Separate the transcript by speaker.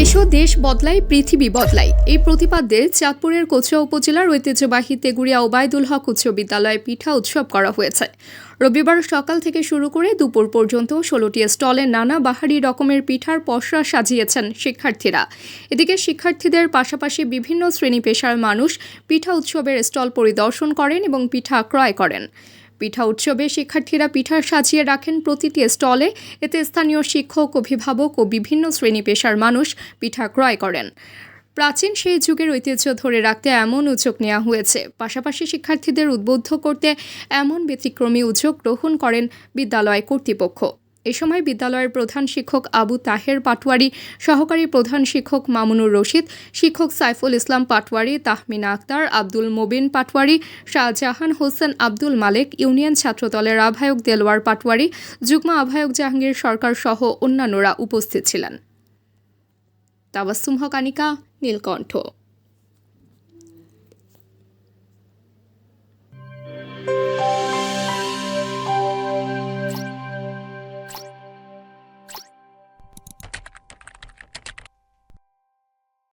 Speaker 1: এসো দেশ বদলাই পৃথিবী বদলাই এই প্রতিপাদ্যে চাঁদপুরের কচুয়া উপজেলার ঐতিহ্যবাহী তেগুড়িয়া ওবায়দুল হক উচ্চ বিদ্যালয়ে পিঠা উৎসব করা হয়েছে। রবিবার সকাল থেকে শুরু করে দুপুর পর্যন্ত 16টি স্টলে নানা বাহারি রকমের পিঠার পসরা সাজিয়েছেন শিক্ষার্থীরা। এদিকে শিক্ষার্থীদের পাশাপাশি বিভিন্ন শ্রেণী পেশার মানুষ পিঠা উৎসবের স্টল পরিদর্শন করেন এবং পিঠা ক্রয় করেন। পিঠা উৎসবে শিক্ষার্থীরা পিঠা সাজিয়ে রাখেন প্রতিটি স্টলে। এতে স্থানীয় শিক্ষক, অভিভাবক ও বিভিন্ন শ্রেণী পেশার মানুষ পিঠা ক্রয় করেন। প্রাচীন সেই যুগের ঐতিহ্য ধরে রাখতে এমন উদ্যোগ নেওয়া হয়েছে। পাশাপাশি শিক্ষার্থীদের উদ্বুদ্ধ করতে এমন ব্যতিক্রমী উদ্যোগ গ্রহণ করেন বিদ্যালয় কর্তৃপক্ষ। এ সময় বিদ্যালয়ের প্রধান শিক্ষক আবু তাহের পাটোয়ারি, সহকারী প্রধান শিক্ষক মামুনুর রশিদ, শিক্ষক সাইফুল ইসলাম পাটোয়ারি, তাহমিনা আক্তার, আব্দুল মোবিন পাটোয়ারি, শাহজাহান হোসেন আব্দুল মালেক, ইউনিয়ন ছাত্রদলের আহ্বায়ক দেলোয়ার পাটোয়ারি, যুগ্ম আহ্বায়ক জাহাঙ্গীর সরকার সহ অন্যান্যরা উপস্থিত ছিলেন। তাবাসসুম হক, আনিকা, নীলকণ্ঠ।